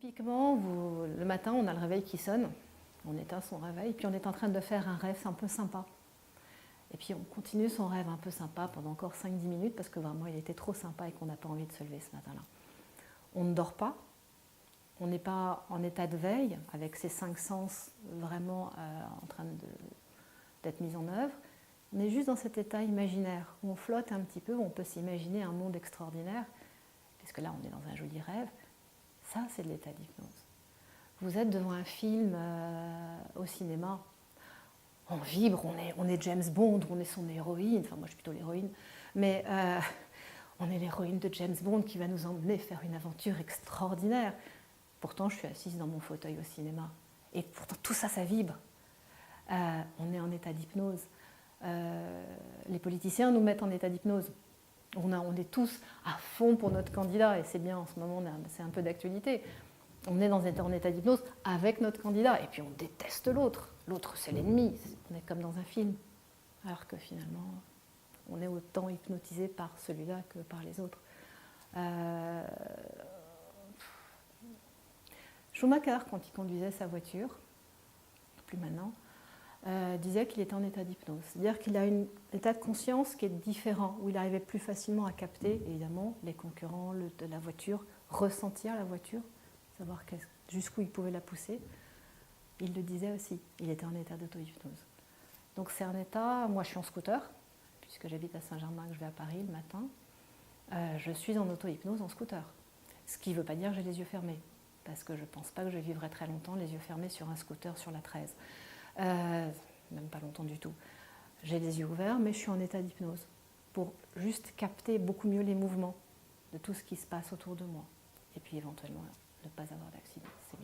Typiquement, le matin, on a le réveil qui sonne, on éteint son réveil, puis on est en train de faire un rêve un peu sympa. Et puis on continue son rêve un peu sympa pendant encore 5-10 minutes, parce que vraiment il était trop sympa et qu'on n'a pas envie de se lever ce matin-là. On ne dort pas, on n'est pas en état de veille, avec ses 5 sens vraiment en train d'être mis en œuvre. On est juste dans cet état imaginaire, où on flotte un petit peu, où on peut s'imaginer un monde extraordinaire, puisque là on est dans un joli rêve. Ça, c'est de l'état d'hypnose. Vous êtes devant un film au cinéma, on vibre, on est James Bond, on est son héroïne, enfin moi je suis plutôt l'héroïne, mais on est l'héroïne de James Bond qui va nous emmener faire une aventure extraordinaire. Pourtant, je suis assise dans mon fauteuil au cinéma. Et pourtant, tout ça, ça vibre. On est en état d'hypnose. Les politiciens nous mettent en état d'hypnose. On est tous à fond pour notre candidat, et c'est bien en ce moment, c'est un peu d'actualité. On est en état d'hypnose avec notre candidat, et puis on déteste l'autre. L'autre, c'est l'ennemi. On est comme dans un film. Alors que finalement, on est autant hypnotisé par celui-là que par les autres. Schumacher, quand il conduisait sa voiture, plus maintenant, disait qu'il était en état d'hypnose. C'est-à-dire qu'il a un état de conscience qui est différent, où il arrivait plus facilement à capter, évidemment, les concurrents de la voiture, ressentir la voiture, savoir jusqu'où il pouvait la pousser. Il le disait aussi, il était en état d'auto-hypnose. Donc c'est un état, moi je suis en scooter, puisque j'habite à Saint-Germain, que je vais à Paris le matin, je suis en auto-hypnose en scooter. Ce qui ne veut pas dire que j'ai les yeux fermés, parce que je ne pense pas que je vivrai très longtemps les yeux fermés sur un scooter sur la 13. Même pas longtemps du tout. J'ai les yeux ouverts, mais je suis en état d'hypnose pour juste capter beaucoup mieux les mouvements de tout ce qui se passe autour de moi. Et puis éventuellement ne pas avoir d'accident. C'est